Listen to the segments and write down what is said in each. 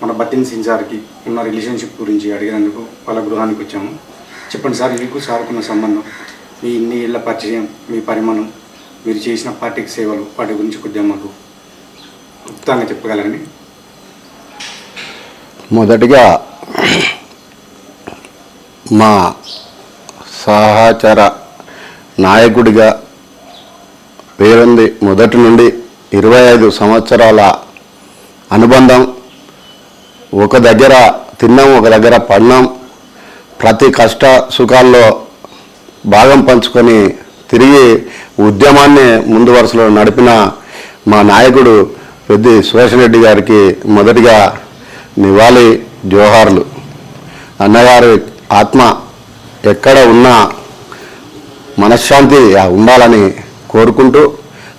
మన బత్తిన్ సింగ్ సార్కి ఉన్న రిలేషన్షిప్ గురించి అడిగినందుకు వాళ్ళ గృహానికి వచ్చాము. చెప్పండి సార్, మీకు సార్కున్న సంబంధం, మీ ఇన్ని ఏళ్ళ పరిచయం, మీ పరిమాణం, మీరు చేసిన పార్టీకి సేవలు, వాటి గురించి కొద్దిగా మాకు క్లుప్తంగా చెప్పగలరని. మొదటిగా మా సహచర నాయకుడిగా పేరుంది. మొదటి నుండి 25 సంవత్సరాల అనుబంధం. ఒక దగ్గర తిన్నాం, ఒక దగ్గర పడినాం. ప్రతి కష్ట సుఖాల్లో భాగం పంచుకొని తిరిగి ఉద్యమాన్ని ముందు వరుసలో నడిపిన మా నాయకుడు పెద్ది సురేష్ రెడ్డి గారికి మొదటిగా నివాళి జోహార్లు. అన్నగారి ఆత్మ ఎక్కడ ఉన్నా మనశ్శాంతి ఉండాలని కోరుకుంటూ,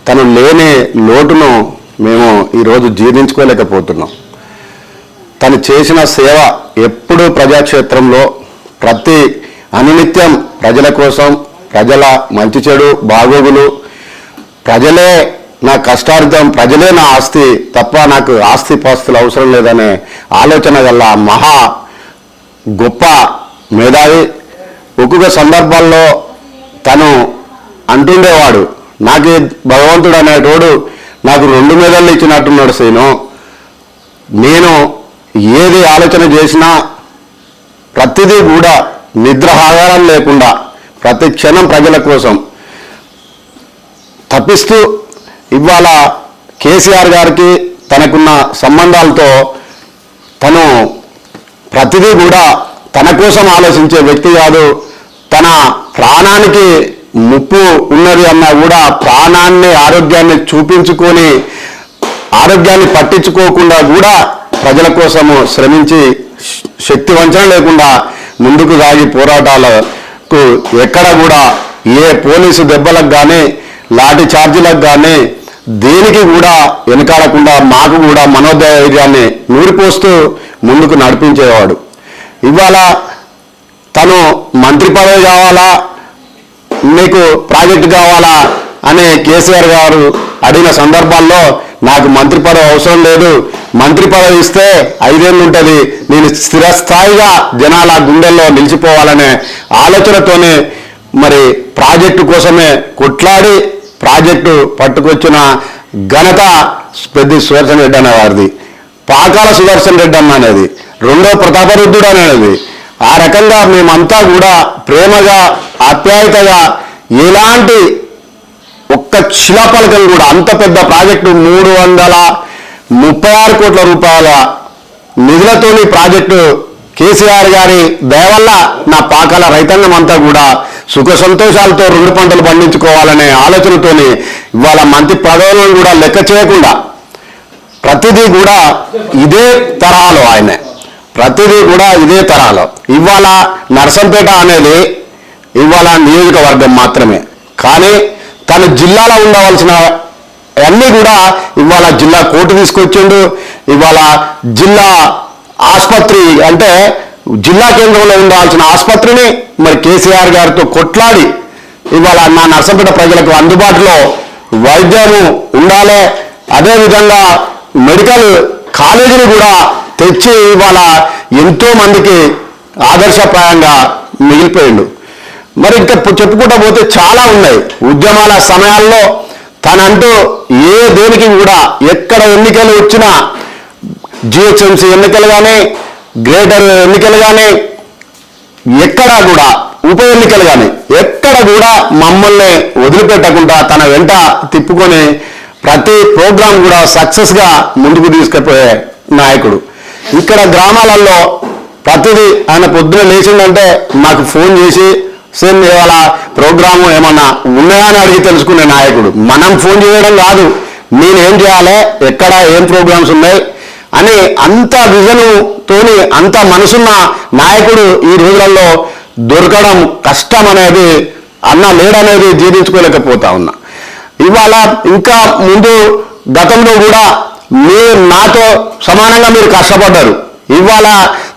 తను లేని లోటును మేము ఈరోజు జీర్ణించుకోలేకపోతున్నాం. తను చేసిన సేవ ఎప్పుడూ ప్రజాక్షేత్రంలో ప్రతి అనునిత్యం ప్రజల కోసం, ప్రజల మంచి చెడు బాగోగులు, ప్రజలే నా కష్టార్థం, ప్రజలే నా ఆస్తి తప్ప నాకు ఆస్తి పాస్తులు అవసరం లేదనే ఆలోచన గల మహా గొప్ప మేధావి. ఒక్కొక్క సందర్భాల్లో తను అంటుండేవాడు, నాకు భగవంతుడు అనేటోడు నాకు 2 మెడళ్ళు ఇచ్చినట్టున్నాడు సీను. నేను ఏది ఆలోచన చేసినా ప్రతిదీ కూడా నిద్రాహారం లేకుండా ప్రతి క్షణం ప్రజల కోసం తప్పిస్తూ, ఇవాళ కేసీఆర్ గారికి తనకున్న సంబంధాలతో తను ప్రతిదీ కూడా తన కోసం ఆలోచించే వ్యక్తి కాదు. తన ప్రాణానికి ముప్పు ఉన్నది అన్నా కూడా ప్రాణాన్ని, ఆరోగ్యాన్ని చూపించుకొని ఆరోగ్యాన్ని పట్టించుకోకుండా కూడా ప్రజల కోసము శ్రమించి శక్తి వంచన లేకుండా ముందుకు సాగి పోరాటాలకు ఎక్కడ కూడా ఏ పోలీసు దెబ్బలకు కానీ, లాఠీ చార్జీలకు కానీ దేనికి కూడా వెనకాడకుండా మాకు కూడా మనోధైర్యాన్ని నూరిపోస్తూ ముందుకు నడిపించేవాడు. ఇవాళ తను మంత్రి పదవి కావాలా, మీకు ప్రాజెక్టు కావాలా అని కేసీఆర్ గారు అడిగిన సందర్భాల్లో నాకు మంత్రి పదవి అవసరం లేదు, మంత్రి పదవి ఇస్తే 5 ఏళ్ళు ఉంటుంది, నేను స్థిరస్థాయిగా జనాల గుండెల్లో నిలిచిపోవాలనే ఆలోచనతోనే మరి ప్రాజెక్టు కోసమే కొట్లాడి ప్రాజెక్టు పట్టుకొచ్చిన ఘనత పెద్ది సుదర్శన్ రెడ్డి అనే వారిది. పాకాల సుదర్శన్ రెడ్డి అన్న అనేది, రెండో ప్రతాపరుద్రుడు అనేది. ఆ రకంగా మేమంతా కూడా ప్రేమగా, ఆప్యాయతగా, ఎలాంటి ఒక్క శిలాపలకం కూడా, అంత పెద్ద ప్రాజెక్టు 336 కోట్ల రూపాయల నిధులతోని ప్రాజెక్టు కేసీఆర్ గారి దయ వల్ల నా పాకాల రైతాంగం అంతా కూడా సుఖ సంతోషాలతో 2 పంటలు పండించుకోవాలనే ఆలోచనతోని ఇవాళ మంత్రి పదవులను కూడా లెక్క చేయకుండా ప్రతిదీ కూడా ఇదే తరహాలో ఆయనే, ప్రతిదీ కూడా ఇదే తరహాలో. ఇవాళ నర్సంపేట అనేది ఇవాళ నియోజకవర్గం మాత్రమే, కానీ తన జిల్లాలో ఉండవలసిన అన్నీ కూడా ఇవాళ జిల్లా కోర్టు తీసుకొచ్చిండు. ఇవాళ జిల్లా ఆసుపత్రి అంటే జిల్లా కేంద్రంలో ఉండాల్సిన ఆసుపత్రిని మరి కేసీఆర్ గారితో కొట్లాడి ఇవాళ నా నర్సంపేట ప్రజలకు అందుబాటులో వైద్యము ఉండాలి, అదేవిధంగా మెడికల్ కాలేజీని కూడా తెచ్చి ఇవాళ ఎంతో మందికి ఆదర్శప్రాయంగా మిగిలిపోయిండు. మరి ఇంకా చెప్పుకుంటూ పోతే చాలా ఉన్నాయి. ఉద్యమాల సమయాల్లో తనంటూ ఏ దేనికి కూడా ఎక్కడ ఎన్నికలు వచ్చినా, జిహెచ్ఎంసీ ఎన్నికలు కానీ, గ్రేటర్ ఎన్నికలు కానీ, ఎక్కడా కూడా ఉప ఎన్నికలు కానీ ఎక్కడ కూడా మమ్మల్ని వదిలిపెట్టకుండా తన వెంట తిప్పుకొని ప్రతి ప్రోగ్రాం కూడా సక్సెస్గా ముందుకు తీసుకుపోయే నాయకుడు. ఇక్కడ గ్రామాలలో ప్రతిదీ ఆయన పొద్దున లేచిందంటే నాకు ఫోన్ చేసి, సేమ్ ఇవాళ ప్రోగ్రాము ఏమన్నా ఉన్నాయా అని అడిగి తెలుసుకునే నాయకుడు. మనం ఫోన్ చేయడం కాదు, నేనేం చేయాలి, ఎక్కడ ఏం ప్రోగ్రామ్స్ ఉన్నాయి అని అంత విజన్తోని అంత మనసున్న నాయకుడు ఈ రోజులలో దొరకడం కష్టం అనేది, అన్న లేడనేది జీర్ణించుకోలేకపోతా ఉన్నా. ఇవాళ ఇంకా ముందు గతంలో కూడా నాతో సమానంగా మీరు కష్టపడ్డారు. ఇవాళ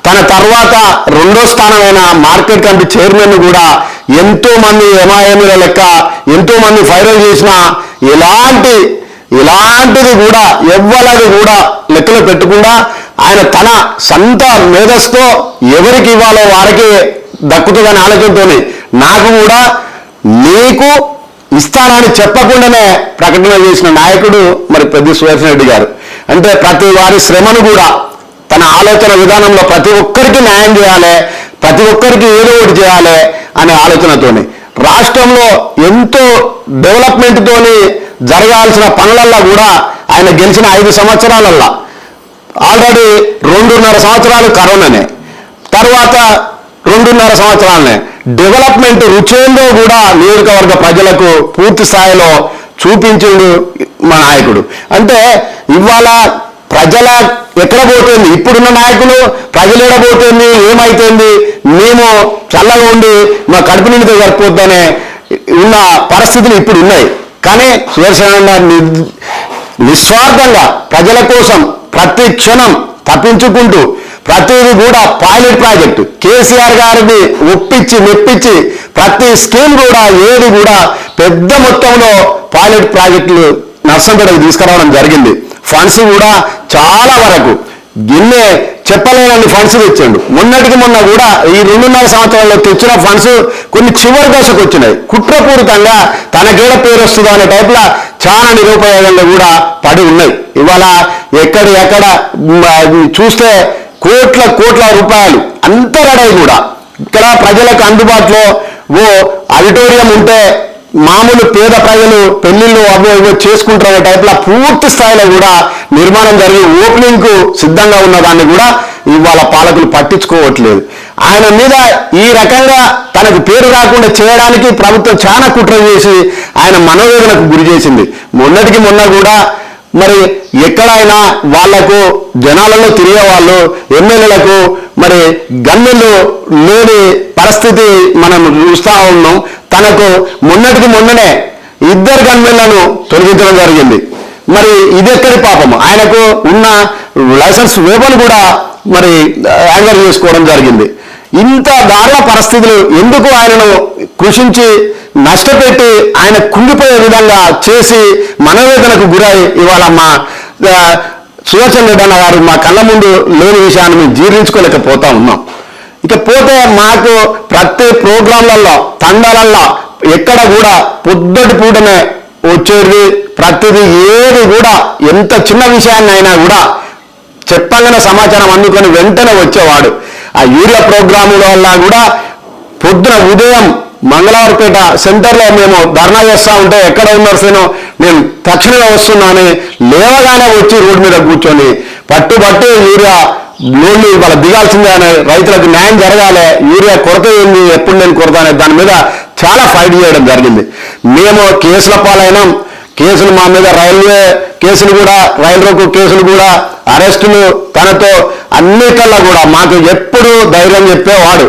తన తర్వాత 2వ స్థానమైన మార్కెట్ కమిటీ చైర్మన్ కూడా ఎంతో మంది ఎంఐఎంల లెక్క ఎంతో మంది ఫైరల్ చేసిన ఇలాంటిది కూడా ఎవ్వరది కూడా లెక్కలో పెట్టకుండా ఆయన తన సొంత మేధస్తో ఎవరికి ఇవ్వాలో వారికి దక్కుతుందనే ఆలోచనతో నాకు కూడా నీకు ఇస్తానని చెప్పకుండానే ప్రకటన చేసిన నాయకుడు మరి పెద్ది సుదర్శన్ రెడ్డి గారు. అంటే ప్రతి వారి శ్రమను కూడా తన ఆలోచన విధానంలో ప్రతి ఒక్కరికి న్యాయం చేయాలి, ప్రతి ఒక్కరికి ఏదో ఒకటి చేయాలి అనే ఆలోచనతోని రాష్ట్రంలో ఎంతో డెవలప్మెంట్తోని జరగాల్సిన పనులల్లో కూడా ఆయన గెలిచిన 5 సంవత్సరాలల్లో ఆల్రెడీ 2.5 సంవత్సరాలు కరోనానే, తర్వాత 2.5 సంవత్సరాలనే డెవలప్మెంట్ రుచేందో కూడా నియోజకవర్గ ప్రజలకు పూర్తి స్థాయిలో చూపించిండు మా నాయకుడు. అంటే ఇవాళ ప్రజల ఎక్కడ పోతుంది, ఇప్పుడున్న నాయకులు ప్రజలు ఎడబోతుంది, ఏమైతుంది, మేము చల్లగా ఉండి మా కడుపు నిండితే సరిపోద్దనే ఉన్న పరిస్థితులు ఇప్పుడు ఉన్నాయి. కానీ సుదర్శన నిస్వార్థంగా ప్రజల కోసం ప్రతి క్షణం తప్పించుకుంటూ ప్రతిదీ కూడా పైలట్ ప్రాజెక్టు కేసీఆర్ గారిని ఒప్పించి మెప్పించి ప్రతి స్కీమ్ కూడా ఏది కూడా పెద్ద మొత్తంలో పైలట్ ప్రాజెక్టులు నర్సంపేటకు తీసుకురావడం జరిగింది. ఫండ్స్ కూడా చాలా వరకు గిన్నె చెప్పలేనన్ని ఫండ్స్ తెచ్చాడు. మొన్నటికి మొన్న కూడా ఈ 2.5 సంవత్సరాల్లో తెచ్చిన ఫండ్స్ కొన్ని చివరి దశకు వచ్చినాయి. కుట్రపూరితంగా తనకేడ పేరు వస్తుందో అనే టైప్లో చాలా నిరుపయోగంగా కూడా పడి ఉన్నాయి. ఇవాళ ఎక్కడ చూస్తే కోట్ల రూపాయలు అంతరడై కూడా ఇక్కడ ప్రజలకు అందుబాటులో ఓ ఆడిటోరియం ఉంటే మామూలు పేద ప్రజలు పెళ్లిళ్ళు అవో చేసుకుంటారనే టైప్లో పూర్తి స్థాయిలో కూడా నిర్మాణం జరిగి ఓపెనింగ్కు సిద్ధంగా ఉన్నదాన్ని కూడా ఇవాళ పాలకులు పట్టించుకోవట్లేదు. ఆయన మీద ఈ రకంగా తనకు పేరు రాకుండా చేయడానికి ప్రభుత్వం చాలా కుట్ర చేసి ఆయన మనోవేదనకు గురి చేసింది. మొన్నటికి మొన్న కూడా మరి ఎక్కడైనా వాళ్లకు జనాలలో తిరిగే వాళ్ళు ఎమ్మెల్యేలకు మరి గన్మెన్లు లేని పరిస్థితి మనం చూస్తూ ఉన్నాం. తనకు మొన్నటికి మొన్ననే 2 గన్మెన్లను తొలగించడం జరిగింది. మరి ఇదెక్కడి పాపం, ఆయనకు ఉన్న లైసెన్స్ వేపను కూడా మరి యాంగర్ చేసుకోవడం జరిగింది. ఇంత దారుణ పరిస్థితులు ఎందుకు ఆయనను కృషించి నష్టపెట్టి ఆయన కుంగిపోయే విధంగా చేసి మనోవేదనకు గురై ఇవాళ మా సుదర్శన్ రెడ్డి అన్న గారు మా కళ్ళ ముందు లేని విషయాన్ని మేము జీర్ణించుకోలేకపోతా ఉన్నాం. ఇకపోతే మాకు ప్రతి ప్రోగ్రాంలలో తండాలల్లో ఎక్కడ కూడా పొద్దుటి పూటనే వచ్చేది ప్రతిదీ ఏది కూడా ఎంత చిన్న విషయాన్ని అయినా కూడా చెప్పగానే సమాచారం అందుకొని వెంటనే వచ్చేవాడు. ఆ యూరియా ప్రోగ్రాముల వల్ల కూడా పొద్దున ఉదయం మంగళవారపేట సెంటర్లో మేము ధర్నా చేస్తూ ఉంటే ఎక్కడ ఉన్నారు సేనో నేను తక్షణమే వస్తున్నాను లేవగానే వచ్చి రోడ్డు మీద కూర్చొని పట్టుబట్టి యూరియా లోన్లు ఇవాళ దిగాల్సిందే అనే రైతులకు న్యాయం జరగాలి, యూరియా కొరత ఏంది ఎప్పుడు నేను కొరత అనే దాని మీద చాలా ఫైట్ చేయడం జరిగింది. మేము కేసుల పాలైనాం. కేసులు మా మీద రైల్వే కేసులు కూడా రైలు రోడ్డు కేసులు కూడా అరెస్టులు తనతో అన్నికల్లా కూడా మాకు ఎప్పుడు ధైర్యం చెప్పేవాడు.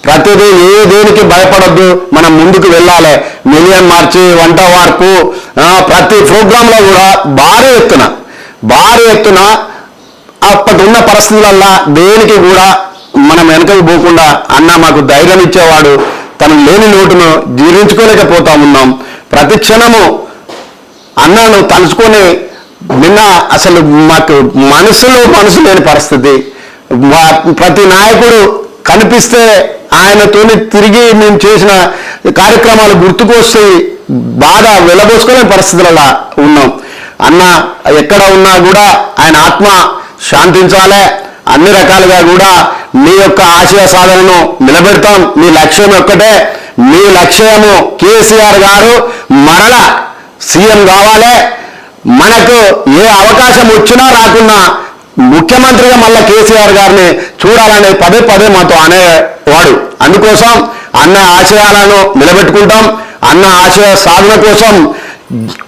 ప్రతిదీ దేనికి భయపడద్దు, మనం ముందుకు వెళ్ళాలి. మిలియన్ మార్చి వంట వార్పు ప్రతి ప్రోగ్రాంలో కూడా భారీ ఎత్తున అప్పటి ఉన్న పరిస్థితులల్లా దేనికి కూడా మనం వెనకకు పోకుండా అన్న మాకు ధైర్యం ఇచ్చేవాడు. తను లేని లోటును జీర్ణించుకోలేకపోతా ఉన్నాం. ప్రతి క్షణము అన్నను తలుచుకొని నిన్న అసలు మాకు మనసు లేని పరిస్థితి. ప్రతి నాయకుడు కనిపిస్తే ఆయనతోని తిరిగి మేము చేసిన కార్యక్రమాలు గుర్తుకొస్తే బాధ వెలబోసుకోలేని పరిస్థితులలో ఉన్నాం. అన్న ఎక్కడ ఉన్నా కూడా ఆయన ఆత్మ శాంతించాలి. అన్ని రకాలుగా కూడా మీ యొక్క ఆశయ సాధనను నిలబెడతాం. మీ లక్ష్యం ఒక్కటే, మీ లక్ష్యము కేసీఆర్ గారు మరలా సీఎం కావాలి. మనకు ఏ అవకాశం వచ్చినా రాకున్నా ముఖ్యమంత్రిగా మళ్ళా కేసీఆర్ గారిని చూడాలని పదే మాతో అనేవాడు. అందుకోసం అన్న ఆశయాలను నిలబెట్టుకుంటాం. అన్న ఆశయ సాధన కోసం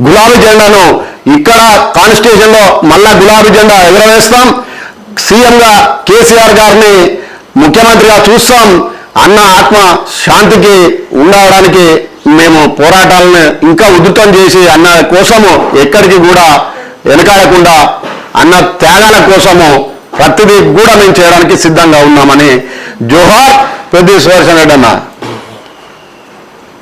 గులాబీ జెండాను ఇక్కడ కాన్స్టిట్యూషన్లో మళ్ళా గులాబీ జెండా ఎగురవేస్తాం. సీఎంగా కేసీఆర్ గారిని ముఖ్యమంత్రిగా చూస్తాం. అన్న ఆత్మ శాంతికి ఉండడానికి మేము పోరాటాలను ఇంకా ఉధృతం చేసి అన్న కోసము ఎక్కడికి కూడా వెనకాడకుండా అన్న త్యాగాల కోసము ప్రతిదీ కూడా మేము చేయడానికి సిద్ధంగా ఉన్నామని జోహార్ పెద్ది సుదర్శన్ రెడ్డి అన్న.